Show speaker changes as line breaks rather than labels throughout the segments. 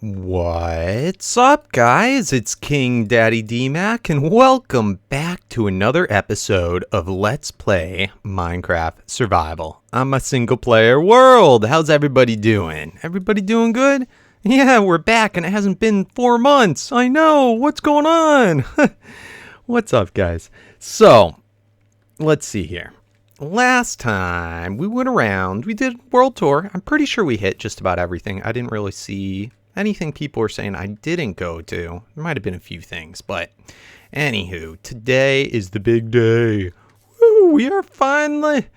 What's up, guys? It's KingDaddyDMAC, and welcome back to another episode of Let's Play Minecraft Survival on my single-player world. How's everybody doing? Everybody doing good? Yeah, we're back, and it hasn't been 4 months. I know. What's going on? What's up, guys? So, let's see here. Last time we went around, we did world tour. I'm pretty sure we hit just about everything. I didn't really see anything people were saying I didn't go to. There might have been a few things, but anywho, today is the big day. Woo, we are finally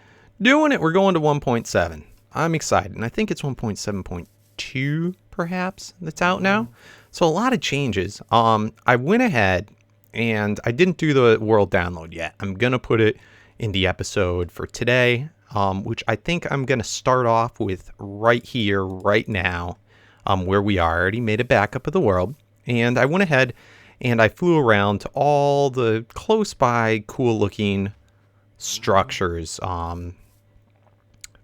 doing it. We're going to 1.7. I'm excited, and I think it's 1.7.2 perhaps that's out now. So a lot of changes. I went ahead and I didn't do the world download yet. I'm gonna put it in the episode for today, which I think I'm gonna start off with right here, right now. Where we are. I already made a backup of the world, and I went ahead and I flew around to all the close by cool looking structures. I'm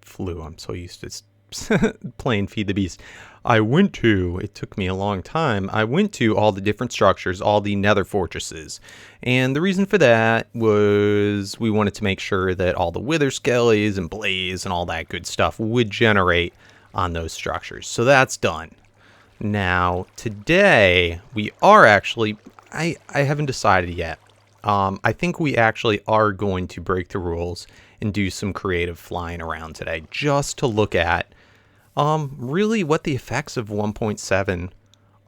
so used to playing Feed the Beast. It took me a long time. I went to all the different structures, all the nether fortresses. And the reason for that was we wanted to make sure that all the wither skellies and blaze and all that good stuff would generate on those structures. So that's done. Now, today we are actually, I haven't decided yet. I think we actually are going to break the rules and do some creative flying around today just to look at really what the effects of 1.7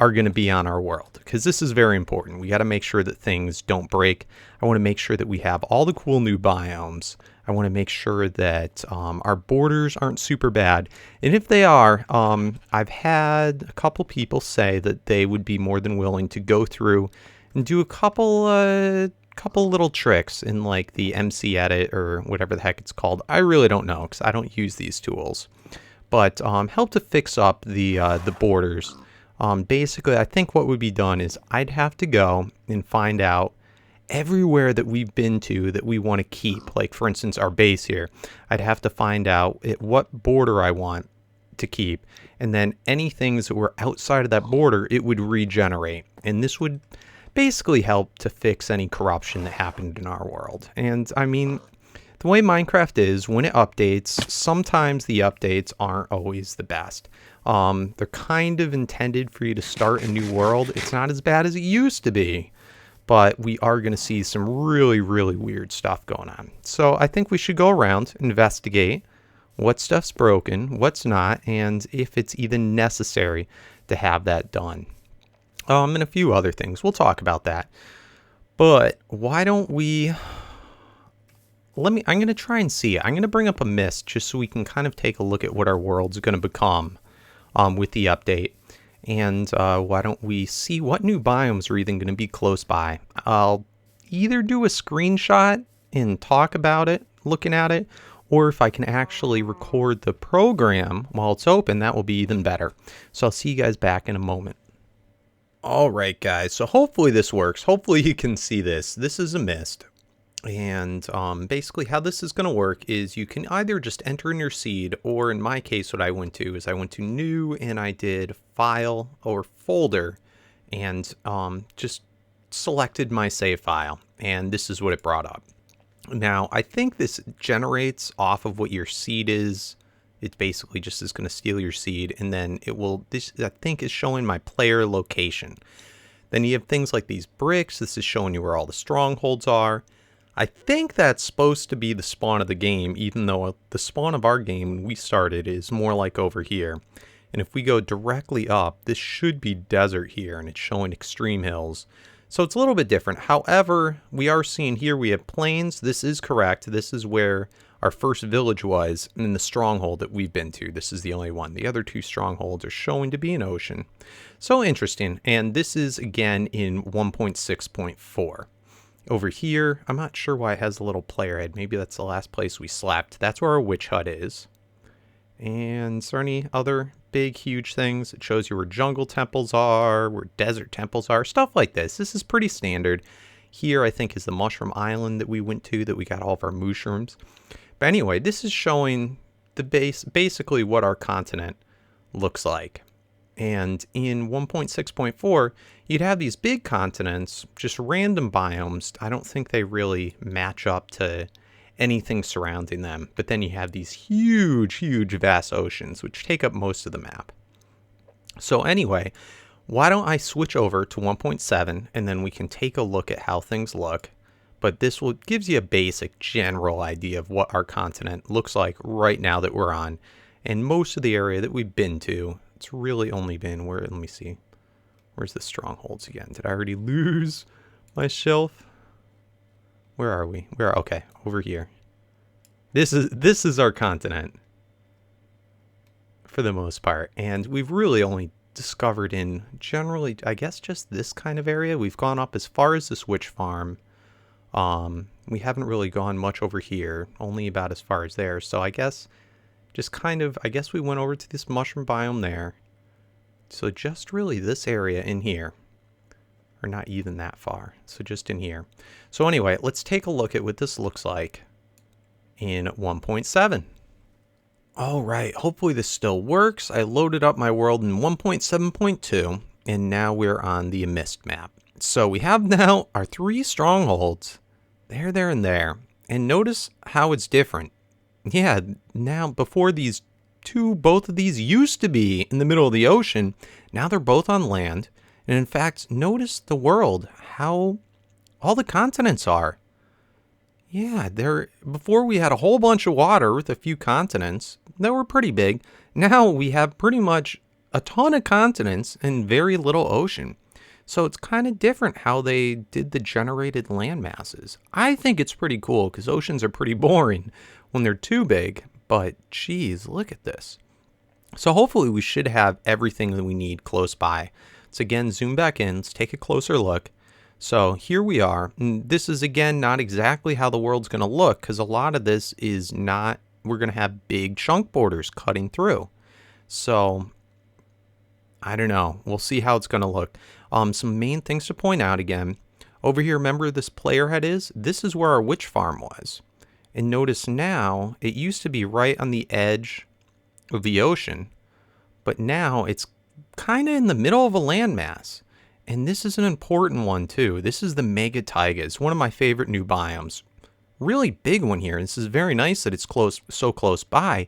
are going to be on our world, because this is very important. We got to make sure that things don't break. I want to make sure that we have all the cool new biomes. I want to make sure that our borders aren't super bad. And if they are, I've had a couple people say that they would be more than willing to go through and do a couple little tricks in like the MC edit or whatever the heck it's called. I really don't know because I don't use these tools. But help to fix up the borders. Basically, I think what would be done is I'd have to go and find out everywhere that we've been to that we want to keep. Like, for instance, our base here. I'd have to find out what border I want to keep. And then any things that were outside of that border, it would regenerate. And this would basically help to fix any corruption that happened in our world. And, I mean, the way Minecraft is, when it updates, sometimes the updates aren't always the best. They're kind of intended for you to start a new world. It's not as bad as it used to be, but we are going to see some really, really weird stuff going on. So I think we should go around, investigate what stuff's broken, what's not, and if it's even necessary to have that done. And a few other things. We'll talk about that. But why don't we... I'm going to try and see. I'm going to bring up AMIDST just so we can kind of take a look at what our world's going to become with the update. And why don't we see what new biomes are even going to be close by. I'll either do a screenshot and talk about it, looking at it, or if I can actually record the program while it's open, that will be even better. So I'll see you guys back in a moment. All right, guys. So hopefully this works. Hopefully you can see this. This is AMIDST. And basically how this is going to work is you can either just enter in your seed, or in my case what I went to is I went to new and I did file or folder and just selected my save file, and this is what it brought up. Now I think this generates off of what your seed is. It basically just is going to steal your seed, and then it will, this I think is showing my player location. Then you have things like these bricks. This is showing you where all the strongholds are. I think that's supposed to be the spawn of the game, even though the spawn of our game when we started is more like over here. And if we go directly up, this should be desert here, and it's showing extreme hills. So it's a little bit different. However, we are seeing here we have plains. This is correct. This is where our first village was, and the stronghold that we've been to. This is the only one. The other two strongholds are showing to be an ocean. So interesting. And this is, again, in 1.6.4. Over here, I'm not sure why it has a little player head. Maybe that's the last place we slept. That's where our witch hut is. And is there any other big, huge things? It shows you where jungle temples are, where desert temples are, stuff like this. This is pretty standard. Here, I think, is the mushroom island that we went to, that we got all of our mushrooms. But anyway, this is showing the basically what our continent looks like. And in 1.6.4, you'd have these big continents, just random biomes. I don't think they really match up to anything surrounding them. But then you have these huge, huge, vast oceans, which take up most of the map. So anyway, why don't I switch over to 1.7, and then we can take a look at how things look. But this gives you a basic general idea of what our continent looks like right now that we're on. And most of the area that we've been to, it's really only been where, let me see. Where's the strongholds again? Did I already lose my shelf? Where are we? Okay, over here. This is our continent for the most part. And we've really only discovered in generally, I guess, just this kind of area. We've gone up as far as this witch farm. We haven't really gone much over here, only about as far as there. So I guess just kind of, I guess we went over to this mushroom biome there. So just really this area in here, or not even that far. So just in here. So anyway, let's take a look at what this looks like in 1.7. All right, hopefully this still works. I loaded up my world in 1.7.2, and now we're on the AMIDST map. So we have now our 3 strongholds, there, and there. And notice how it's different. Yeah, now before these two, both of these used to be in the middle of the ocean. Now they're both on land. And in fact, notice the world, how all the continents are. Yeah, before we had a whole bunch of water with a few continents that were pretty big. Now we have pretty much a ton of continents and very little ocean. So it's kind of different how they did the generated land masses. I think it's pretty cool because oceans are pretty boring when they're too big. But geez, look at this. So hopefully we should have everything that we need close by. So again, zoom back in. Let's take a closer look. So here we are. And this is again not exactly how the world's going to look because a lot of this is not, we're going to have big chunk borders cutting through. So I don't know. We'll see how it's going to look. Some main things to point out again. Over here, remember this player head is? This is where our witch farm was. And notice now, it used to be right on the edge of the ocean. But now it's kind of in the middle of a landmass. And this is an important one too. This is the Mega Taiga. It's one of my favorite new biomes. Really big one here. This is very nice that it's so close by.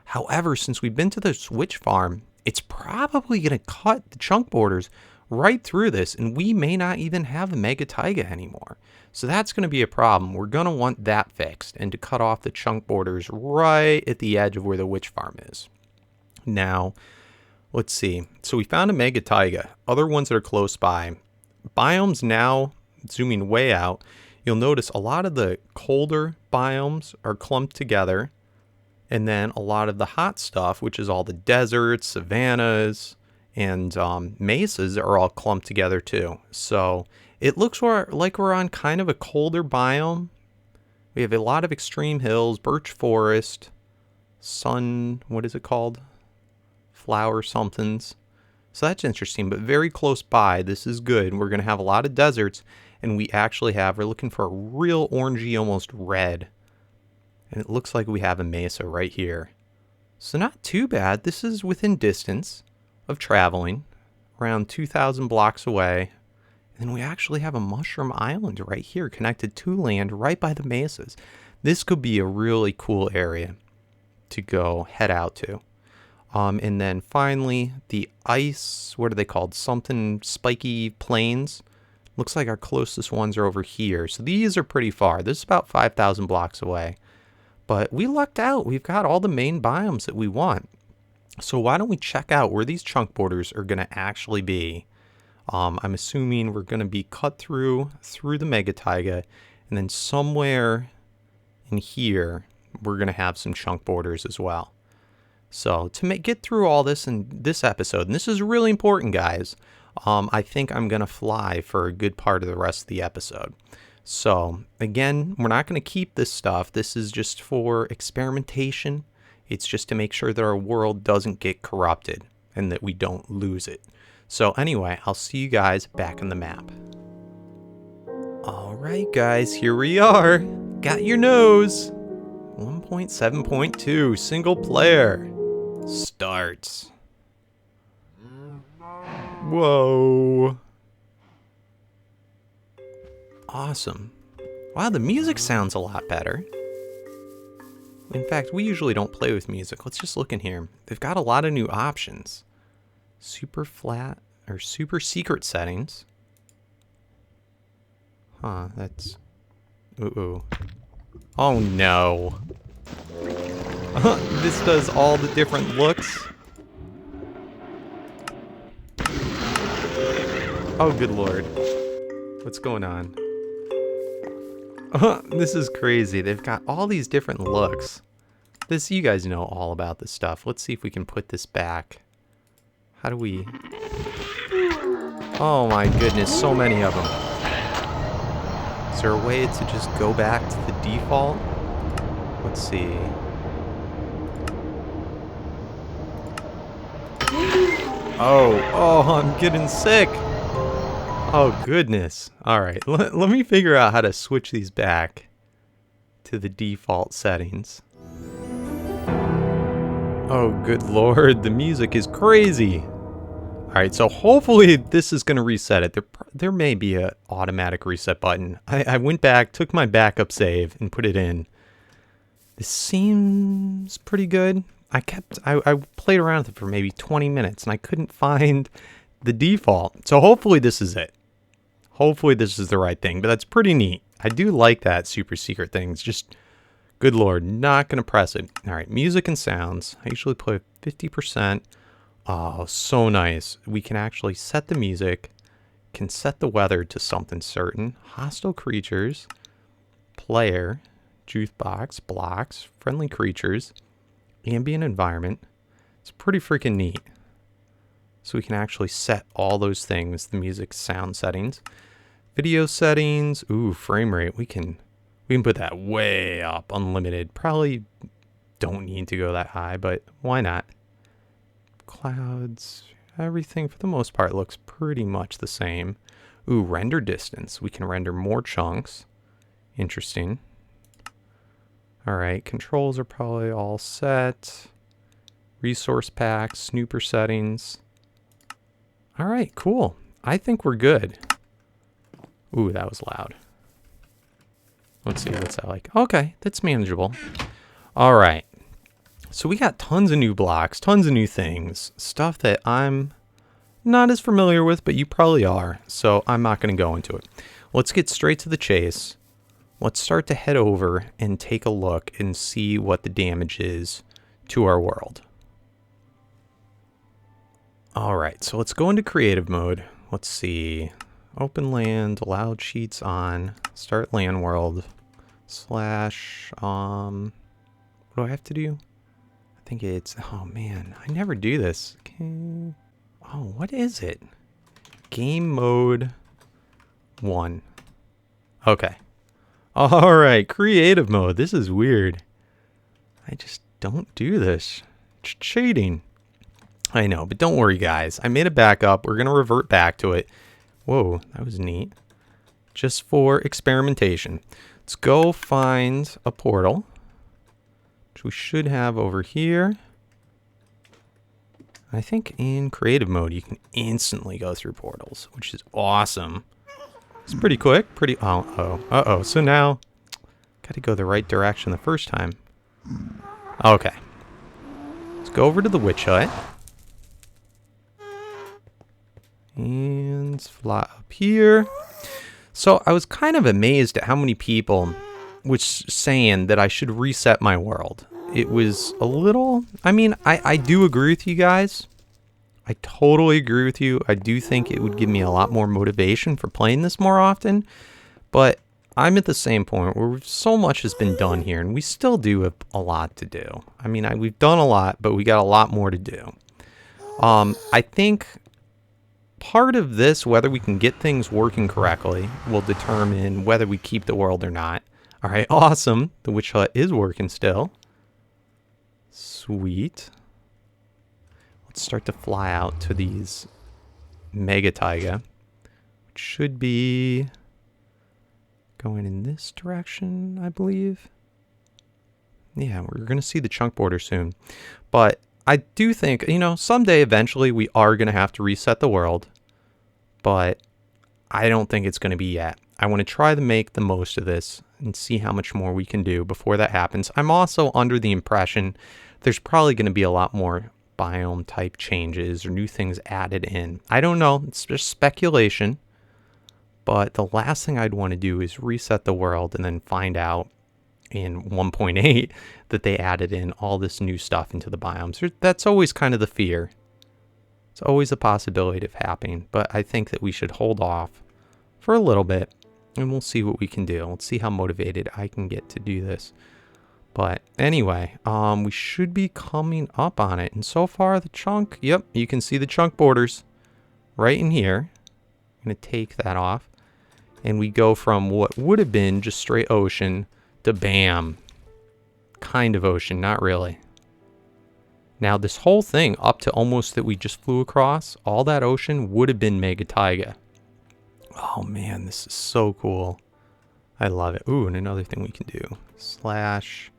However, since we've been to this witch farm, it's probably going to cut the chunk borders right through this, and we may not even have a Mega Taiga anymore. So that's going to be a problem. We're going to want that fixed and to cut off the chunk borders right at the edge of where the witch farm is. Now, let's see. So we found a Mega Taiga. Other ones that are close by. Biomes now, zooming way out, you'll notice a lot of the colder biomes are clumped together. And then a lot of the hot stuff, which is all the deserts, savannas, and mesas are all clumped together too. So it looks like we're on kind of a colder biome. We have a lot of extreme hills, birch forest, what is it called? Flower somethings. So that's interesting, but very close by. This is good. We're going to have a lot of deserts, and we're looking for a real orangey, almost red. And it looks like we have a mesa right here. So not too bad. This is within distance of traveling, around 2,000 blocks away. And then we actually have a mushroom island right here connected to land right by the mesas. This could be a really cool area to go head out to. And then finally, the ice, what are they called? Something spiky plains. Looks like our closest ones are over here. So these are pretty far. This is about 5,000 blocks away. But we lucked out. We've got all the main biomes that we want. So why don't we check out where these chunk borders are going to actually be. I'm assuming we're going to be cut through the Mega Taiga. And then somewhere in here, we're going to have some chunk borders as well. So to get through all this in this episode, and this is really important, guys, I think I'm going to fly for a good part of the rest of the episode. So again, we're not going to keep this stuff. This is just for experimentation. It's just to make sure that our world doesn't get corrupted and that we don't lose it. So anyway, I'll see you guys back on the map. All right, guys, here we are. Got your nose. 1.7.2 single player starts. Whoa. Awesome. Wow, the music sounds a lot better. In fact, we usually don't play with music. Let's just look in here. They've got a lot of new options. Super flat or super secret settings. Huh, that's... Ooh. Oh no. This does all the different looks. Oh, good lord. What's going on? This is crazy. They've got all these different looks. You guys know all about this stuff. Let's see if we can put this back. How do we... Oh my goodness, so many of them. Is there a way to just go back to the default? Let's see. Oh, I'm getting sick. Oh, goodness. All right, let me figure out how to switch these back to the default settings. Oh, good lord, the music is crazy. All right, so hopefully this is going to reset it. There may be an automatic reset button. I went back, took my backup save, and put it in. This seems pretty good. I played around with it for maybe 20 minutes, and I couldn't find the default. So hopefully this is it. Hopefully this is the right thing, but that's pretty neat. I do like that super secret thing. It's just, good lord, not going to press it. All right, music and sounds. I usually play 50%. Oh, so nice. We can actually set the music, can set the weather to something certain. Hostile creatures, player, jukebox, blocks, friendly creatures, ambient environment. It's pretty freaking neat. So we can actually set all those things, the music, sound settings, video settings. Ooh, frame rate. We can put that way up, unlimited. Probably don't need to go that high, but why not? Clouds, everything for the most part looks pretty much the same. Ooh, render distance. We can render more chunks. Interesting. All right, controls are probably all set. Resource packs, snooper settings. All right, cool. I think we're good. Ooh, that was loud. Let's see, what's that like? Okay, that's manageable. All right. So we got tons of new blocks, tons of new things, stuff that I'm not as familiar with, but you probably are, so I'm not going to go into it. Let's get straight to the chase. Let's start to head over and take a look and see what the damage is to our world. All right, so let's go into creative mode. Let's see. Open land, allowed cheats on, start land world, / what do I have to do? I think it's, oh man, I never do this. Okay. Oh, what is it? Game mode 1. Okay. All right, creative mode. This is weird. I just don't do this. It's cheating. I know, but don't worry, guys. I made a backup. We're going to revert back to it. Whoa, that was neat. Just for experimentation. Let's go find a portal, which we should have over here. I think in creative mode, you can instantly go through portals, which is awesome. It's pretty quick. Uh-oh. So now, got to go the right direction the first time. Okay. Let's go over to the witch hut. And fly up here. So I was kind of amazed at how many people was saying that I should reset my world. It was a little, I mean, I do agree with you guys. I totally agree with you. I do think it would give me a lot more motivation for playing this more often. But I'm at the same point where so much has been done here, and we still do have a lot to do. I mean, we've done a lot, but we got a lot more to do. I think part of this, whether we can get things working correctly, will determine whether we keep the world or not. All right, awesome. The witch hut is working still. Sweet. Let's start to fly out to these mega taiga, which should be going in this direction, I believe. Yeah, we're going to see the chunk border soon. But I do think, you know, someday eventually we are going to have to reset the world, but I don't think it's going to be yet. I want to try to make the most of this and see how much more we can do before that happens. I'm also under the impression there's probably going to be a lot more biome type changes or new things added in. I don't know. It's just speculation. But the last thing I'd want to do is reset the world and then find out in 1.8 that they added in all this new stuff into the biomes. That's always kind of the fear. It's always a possibility of happening, but I think that we should hold off for a little bit and we'll see what we can do. Let's see how motivated I can get to do this. But anyway, we should be coming up on it. And so far the chunk, yep, you can see the chunk borders right in here. I'm going to take that off. And we go from what would have been just straight ocean to bam. Kind of ocean, not really. Now this whole thing up to almost that we just flew across, all that ocean would have been Mega Taiga. Oh man, this is so cool. I love it. Ooh, and another thing we can do. Slash,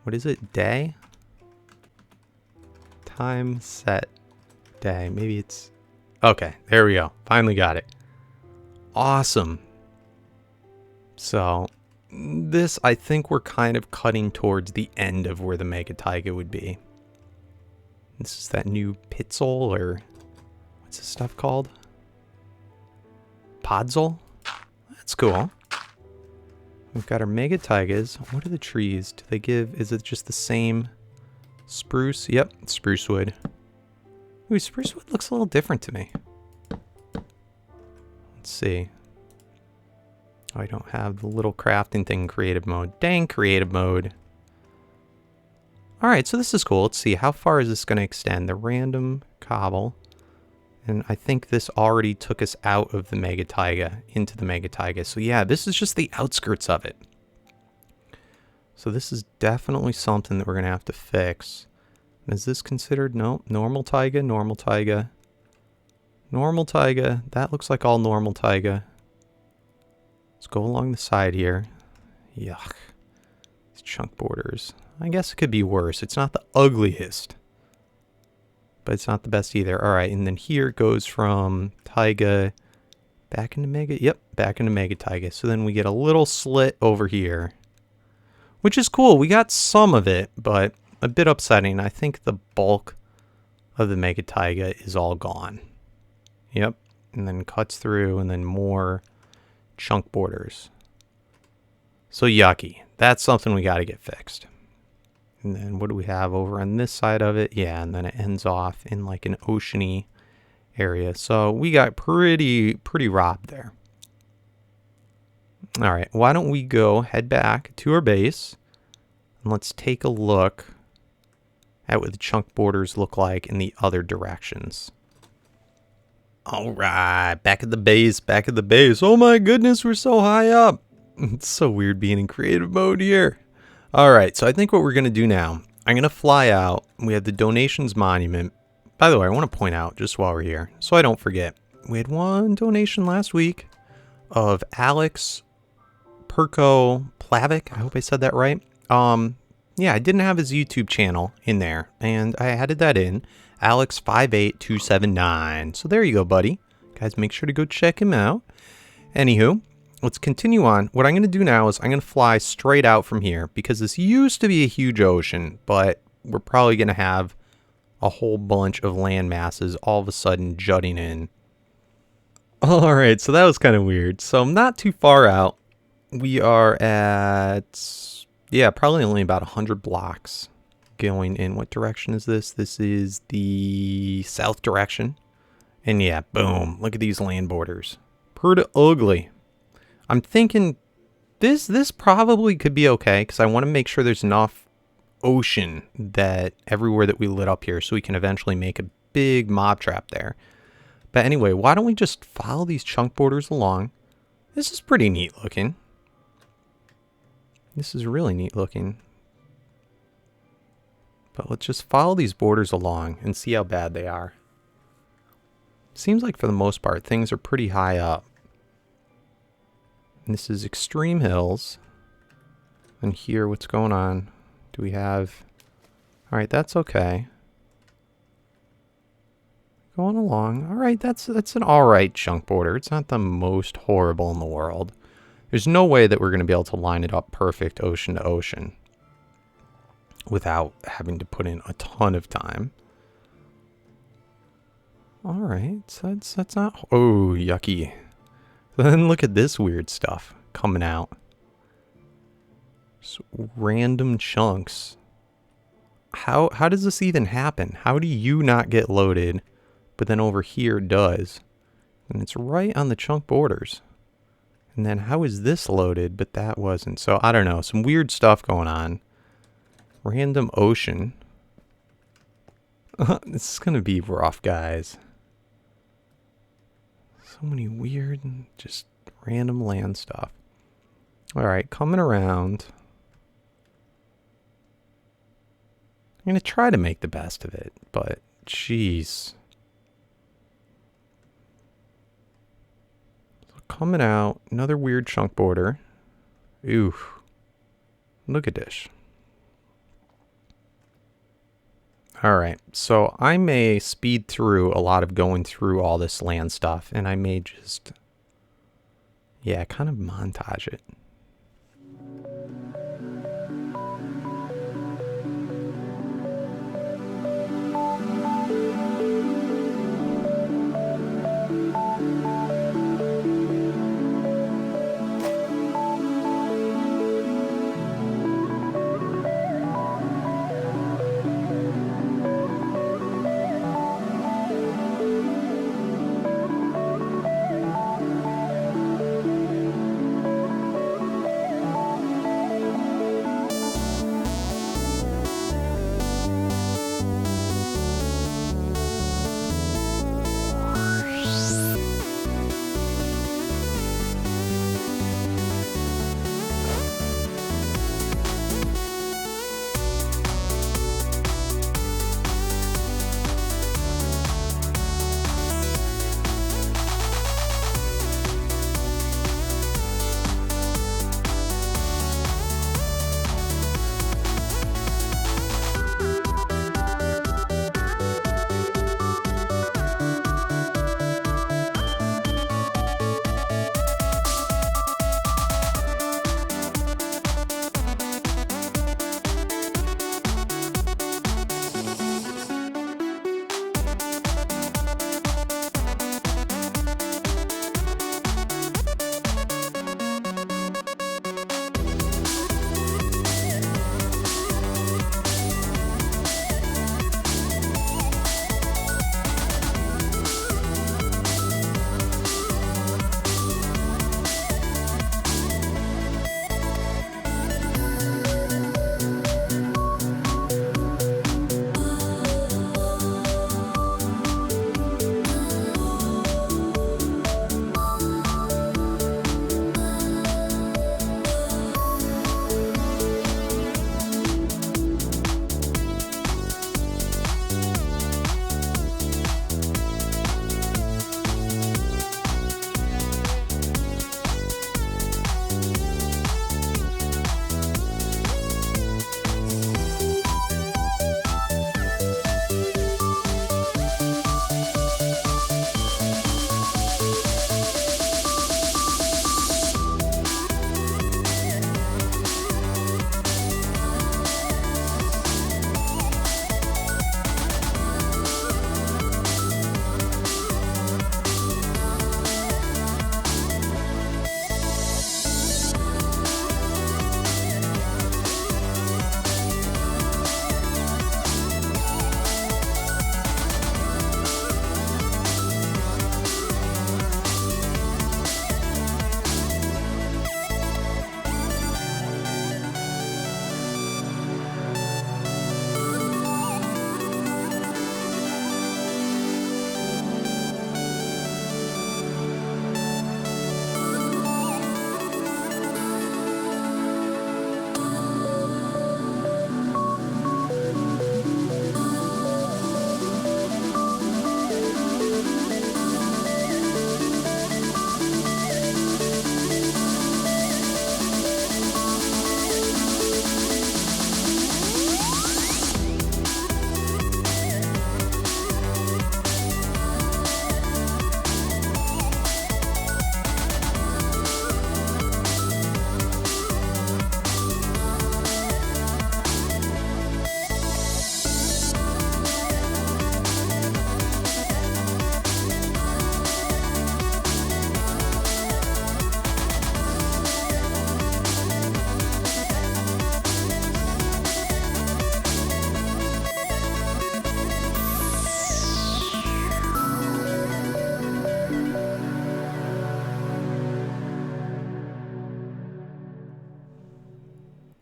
what is it? Day? Time set day. Maybe it's, okay, there we go. Finally got it. Awesome. So this, I think we're kind of cutting towards the end of where the Mega Taiga would be. This is that new Pitzel, or what's this stuff called? Podzol? That's cool. We've got our Mega Taigas. What are the trees? Do they give, is it just the same spruce? Yep, spruce wood. Ooh, spruce wood looks a little different to me. Let's see. Oh, I don't have the little crafting thing in creative mode. Dang, creative mode. Alright, so this is cool. Let's see, how far is this going to extend? The random cobble. And I think this already took us out of the Mega Taiga, into the Mega Taiga. So yeah, this is just the outskirts of it. So this is definitely something that we're going to have to fix. Is this considered? No, normal taiga, normal taiga. Normal taiga, that looks like all normal taiga. Let's go along the side here. Yuck. These chunk borders. I guess it could be worse. It's not the ugliest, but it's not the best either. All right, and then here it goes from taiga back into mega. Yep, back into Mega Taiga. So then we get a little slit over here, which is cool. We got some of it, but a bit upsetting. I think the bulk of the Mega Taiga is all gone. Yep, and then cuts through, and then more chunk borders. So yucky. That's something we got to get fixed. And then what do we have over on this side of it? Yeah, and then it ends off in like an oceany area. So we got pretty robbed there. All right, why don't we go head back to our base and let's take a look at what the chunk borders look like in the other directions. All right, back at the base, back at the base. Oh my goodness, we're so high up. It's so weird being in creative mode here. All right, so I think what we're going to do now, I'm going to fly out. We have the donations monument. By the way, I want to point out just while we're here, so I don't forget, we had one donation last week of Alex Perko Plavic. I hope I said that right. Yeah, I didn't have his YouTube channel in there, and I added that in. Alex58279. So there you go, buddy. Guys, make sure to go check him out. Anywho, let's continue on. What I'm going to do now is I'm going to fly straight out from here because this used to be a huge ocean, but we're probably going to have a whole bunch of land masses all of a sudden jutting in. All right, so that was kind of weird. So I'm not too far out. We are at, yeah, probably only about 100 blocks going in. What direction is this? This is the south direction. And yeah, boom. Look at these land borders. Pretty ugly. I'm thinking this probably could be okay because I want to make sure there's enough ocean that everywhere that we lit up here so we can eventually make a big mob trap there. But anyway, why don't we just follow these chunk borders along? This is pretty neat looking. This is really neat looking. But let's just follow these borders along and see how bad they are. Seems like for the most part, things are pretty high up. And this is extreme hills. And here, what's going on? Do we have... Alright, that's okay. going along. All right, that's an all right chunk border. It's not the most horrible in the world. There's no way that we're going to be able to line it up perfect ocean to ocean without having to put in a ton of time. All right, so that's not... Oh, yucky. Then look at this weird stuff coming out. Just random chunks. How does this even happen? How do you not get loaded, but then over here does? And it's right on the chunk borders. And then how is this loaded, but that wasn't? So I don't know, some weird stuff going on. Random ocean. This is gonna be rough, guys. So many weird, just random land stuff. Alright, coming around. I'm gonna try to make the best of it, but jeez. So coming out, another weird chunk border. Ooh. Look at this. Alright, so I may speed through a lot of going through all this land stuff, and I may just, yeah, kind of montage it.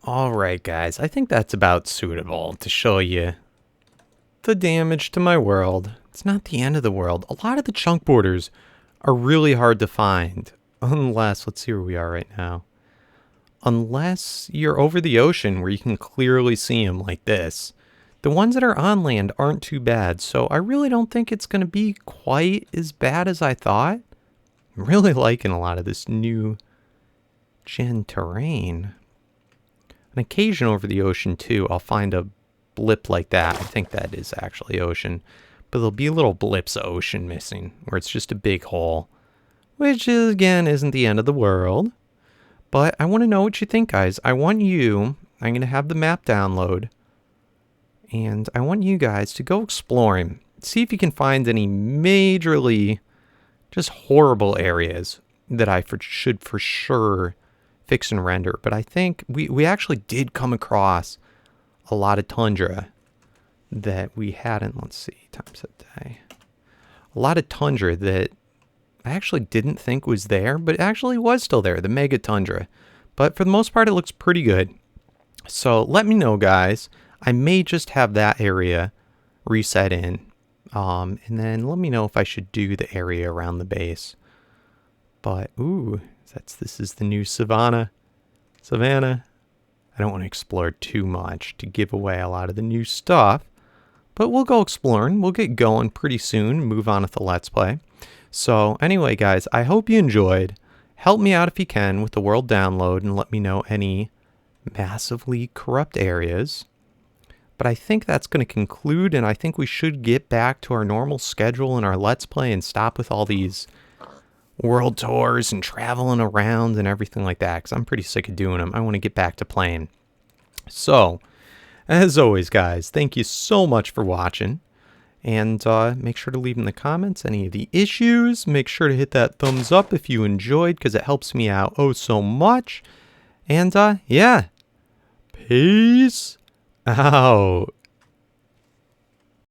Alright guys, I think that's about suitable to show you the damage to my world. It's not the end of the world. A lot of the chunk borders are really hard to find. Unless, let's see where we are right now. Unless you're over the ocean where you can clearly see them like this. The ones that are on land aren't too bad, so I really don't think it's going to be quite as bad as I thought. I'm really liking a lot of this new gen terrain. On occasion over the ocean too, I'll find a blip like that. I think that is actually ocean. But there'll be little blips of ocean missing, where it's just a big hole. Which, again, isn't the end of the world. But I want to know what you think, guys. I'm going to have the map download. And I want you guys to go exploring. See if you can find any majorly just horrible areas that I should for sure fix and render. But I think we actually did come across a lot of tundra that we hadn't. Let's see, times a day. A lot of tundra that I actually didn't think was there, but it actually was still there, the mega tundra. But for the most part, it looks pretty good. So let me know, guys. I may just have that area reset in. And then let me know if I should do the area around the base. But, ooh, this is the new Savannah. I don't want to explore too much to give away a lot of the new stuff. But we'll go exploring. We'll get going pretty soon. Move on with the Let's Play. So anyway, guys, I hope you enjoyed. Help me out if you can with the world download and let me know any massively corrupt areas. But I think that's going to conclude, and I think we should get back to our normal schedule in our Let's Play and stop with all these world tours and traveling around and everything like that, because I'm pretty sick of doing them. I want to get back to playing. So, as always, guys, thank you so much for watching. And make sure to leave in the comments any of the issues. Make sure to hit that thumbs up if you enjoyed, because it helps me out oh so much. And yeah, peace out.